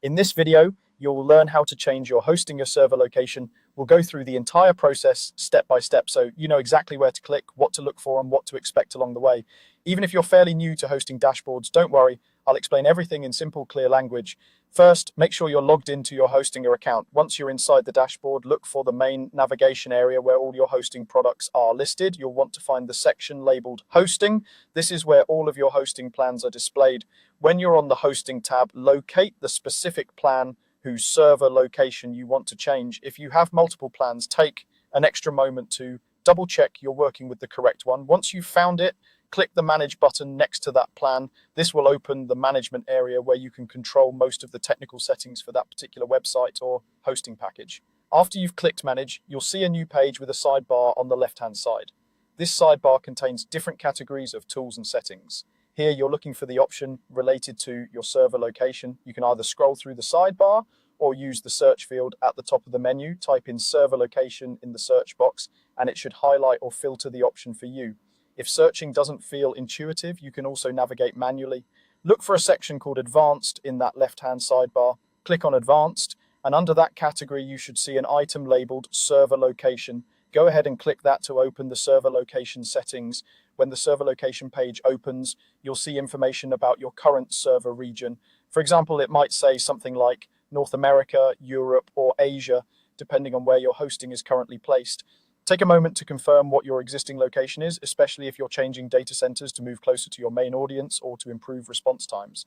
In this video, you'll learn how to change your hosting your server location. We'll go through the entire process step by step so you know exactly where to click, what to look for, and what to expect along the way. Even if you're fairly new to hosting dashboards, don't worry, I'll explain everything in simple, clear language. First, make sure you're logged into your Hostinger account. Once you're inside the dashboard, look for the main navigation area where all your hosting products are listed. You'll want to find the section labeled Hosting. This is where all of your hosting plans are displayed. When you're on the Hosting tab, locate the specific plan whose server location you want to change. If you have multiple plans, take an extra moment to double check you're working with the correct one. Once you've found it, click the Manage button next to that plan. This will open the management area where you can control most of the technical settings for that particular website or hosting package. After you've clicked Manage, you'll see a new page with a sidebar on the left-hand side. This sidebar contains different categories of tools and settings. Here you're looking for the option related to your server location. You can either scroll through the sidebar or use the search field at the top of the menu. Type in server location in the search box and it should highlight or filter the option for you. If searching doesn't feel intuitive, you can also navigate manually. Look for a section called Advanced in that left-hand sidebar. Click on Advanced, and under that category, you should see an item labeled Server Location. Go ahead and click that to open the server location settings. When the server location page opens, you'll see information about your current server region. For example, it might say something like North America, Europe, or Asia, depending on where your hosting is currently placed. Take a moment to confirm what your existing location is, especially if you're changing data centers to move closer to your main audience or to improve response times.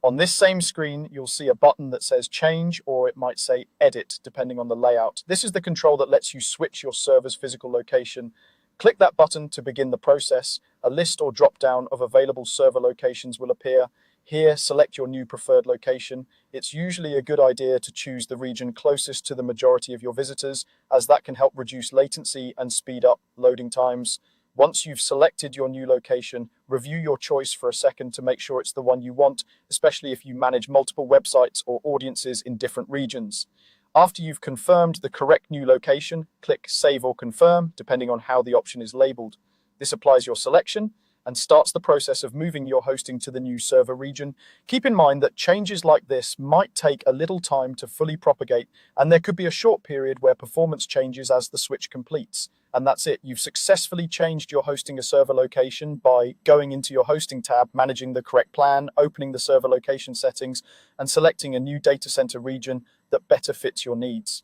On this same screen, you'll see a button that says Change, or it might say Edit, depending on the layout. This is the control that lets you switch your server's physical location. Click that button to begin the process. A list or drop-down of available server locations will appear. Here, select your new preferred location. It's usually a good idea to choose the region closest to the majority of your visitors, as that can help reduce latency and speed up loading times. Once you've selected your new location, review your choice for a second to make sure it's the one you want, especially if you manage multiple websites or audiences in different regions. After you've confirmed the correct new location, click Save or Confirm, depending on how the option is labeled. This applies your selection and starts the process of moving your hosting to the new server region. Keep in mind that changes like this might take a little time to fully propagate, and there could be a short period where performance changes as the switch completes. And that's it. You've successfully changed your hosting a server location by going into your hosting tab, managing the correct plan, opening the server location settings, and selecting a new data center region that better fits your needs.